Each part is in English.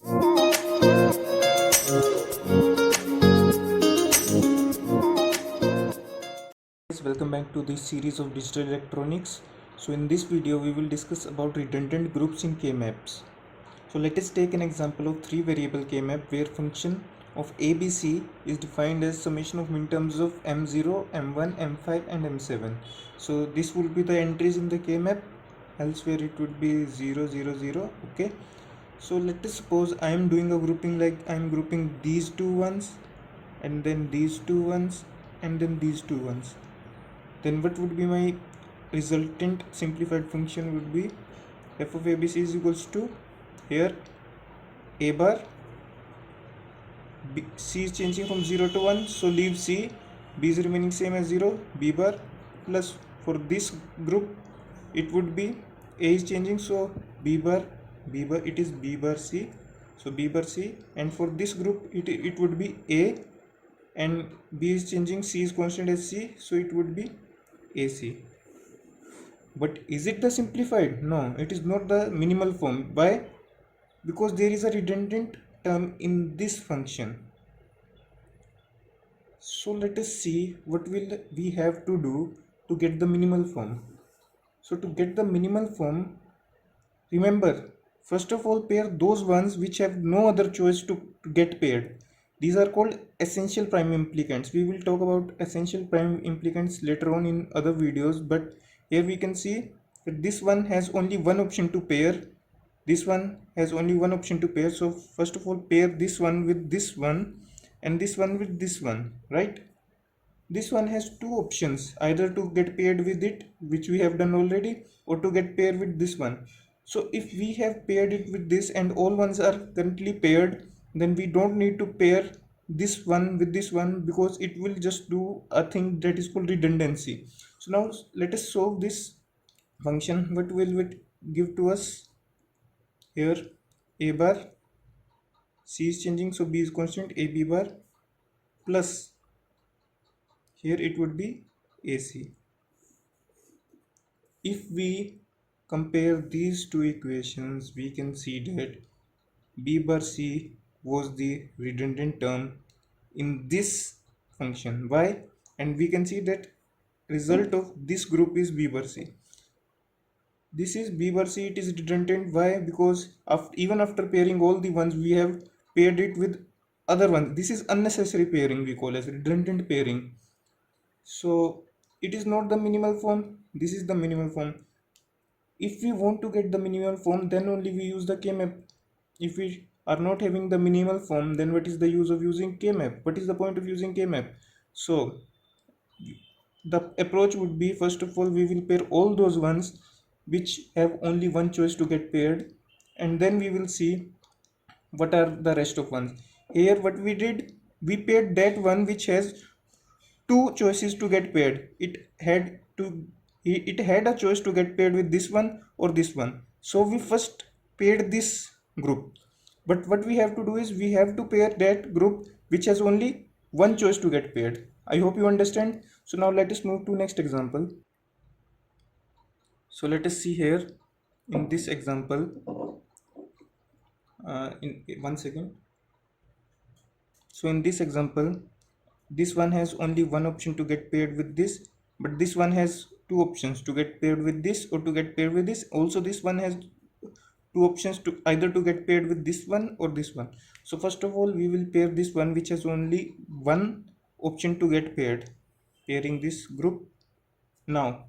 Welcome back to this series of digital electronics. So in this video we will discuss about redundant groups in K-maps. So let us take an example of three variable K-map where function of ABC is defined as summation of minterms of M0, M1, M5 and M7. So this will be the entries in the K-map, elsewhere it would be 0 0 0. Okay, so let us suppose I am doing a grouping, like I am grouping these two ones and then these two ones and then these two ones. Then what would be my resultant simplified function would be f of abc is equals to, here a bar, c is changing from 0 to 1, so leave c, b is remaining same as 0, b bar, plus for this group it would be a is changing, so b bar it is b bar c, so b bar c, and for this group it would be a, and b is changing, c is constant as c, so it would be AC. But is it the simplified? No, it is not the minimal form. Why? Because there is a redundant term in this function. So let us see what will we have to do to get the minimal form. So to get the minimal form, remember, first of all pair those ones which have no other choice to get paired. These are called essential prime implicants. We will talk about essential prime implicants later on in other videos, but here we can see that this one has only one option to pair. This one has only one option to pair. So first of all pair this one with this one and this one with this one, right? This one has two options, either to get paired with it, which we have done already, or to get paired with this one. So if we have paired it with this and all ones are currently paired, then we don't need to pair this one with this one, because it will just do a thing that is called redundancy. So now let us solve this function. What will it give to us? Here a bar, c is changing, so b is constant, a b bar, plus here it would be AC. If we compare these two equations, we can see that b bar c was the redundant term in this function. Why? And we can see that result of this group is b bar c. This is b bar c, it is redundant. Why? Because even after pairing all the ones, we have paired it with other ones. This is unnecessary pairing, we call as redundant pairing. So it is not the minimal form, this is the minimal form. If we want to get the minimal form, then only we use the K-map. If we are not having the minimal form, then what is the use of using K-map? What is the point of using K-map? So the approach would be, first of all we will pair all those ones which have only one choice to get paired, and then we will see what are the rest of ones. Here what we did, we paired that one which has two choices to get paired. It had a choice to get paired with this one or this one, so we first paired this group. But what we have to do is we have to pair that group which has only one choice to get paired. I hope you understand. So now let us move to next example. So let us see here in this example, in 1 second. So in this example, this one has only one option to get paired with this, but this one has two options to get paired with this or to get paired with this. Also this one has two options to either to get paired with this one or this one. So first of all we will pair this one which has only one option to get paired, pairing this group. Now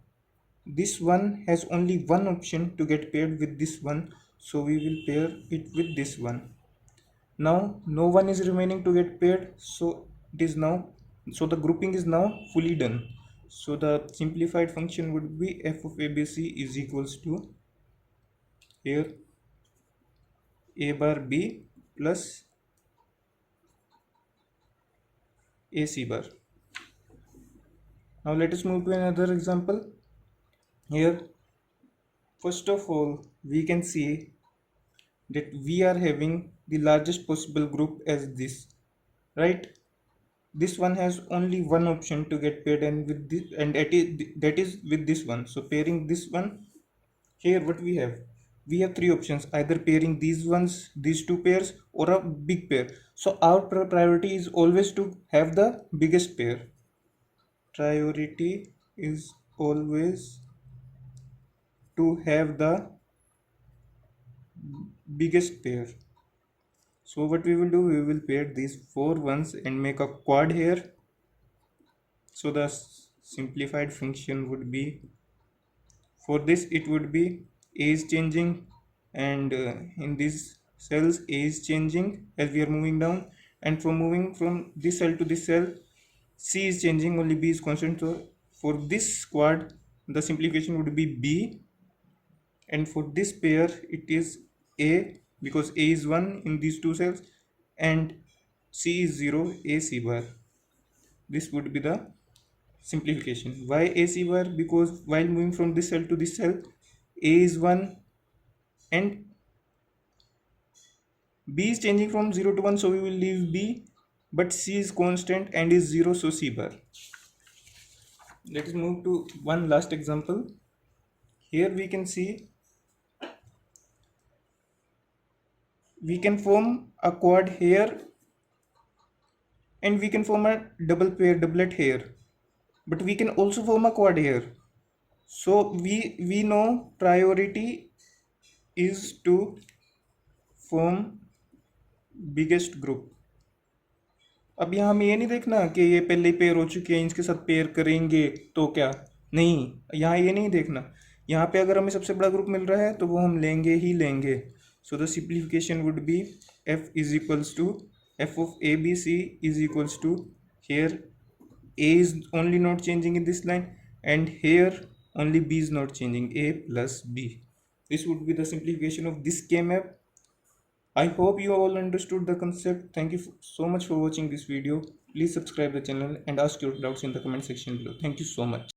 this one has only one option to get paired with this one, so we will pair it with this one. Now no one is remaining to get paired, so it is now, so the grouping is now fully done. So the simplified function would be f of abc is equals to, here a bar b plus ac bar. Now let us move to another example. Here first of all we can see that we are having the largest possible group as this, right? This one has only one option to get paired, and with this, and that is with this one. So pairing this one, here what we have, we have three options, either pairing these two pairs, or a big pair. So our priority is always to have the biggest pair. Priority is always to have the biggest pair. So what we will do, we will pair these four ones and make a quad here. So the simplified function would be, for this it would be a is changing, and in these cells a is changing as we are moving down, and from moving from this cell to this cell c is changing, only b is constant. So for this quad the simplification would be b, and for this pair it is a, because a is 1 in these two cells and c is 0, a c bar. This would be the simplification. Why a c bar? Because while moving from this cell to this cell, a is 1 and b is changing from 0 to 1, so we will leave b, but c is constant and is 0, so c bar. Let us move to one last example. Here we can see we can form a quad here, and we can form a doublet here, but we can also form a quad here. So we know priority is to form biggest group. अब यहाँ हमें ये नहीं देखना कि ये पहले ही pair हो चुके हैं, इसके साथ पेयर करेंगे तो क्या, नहीं, यहाँ ये नहीं देखना। यहाँ पे अगर हमें सबसे बड़ा ग्रुप मिल रहा है तो वो हम लेंगे ही लेंगे। So the simplification would be f is equals to f of a b c is equals to, here a is only not changing in this line, and here only b is not changing, a plus b. This would be the simplification of this K-map. I hope you all understood the concept. Thank you so much for watching this video. Please subscribe the channel and ask your doubts in the comment section below. Thank you so much.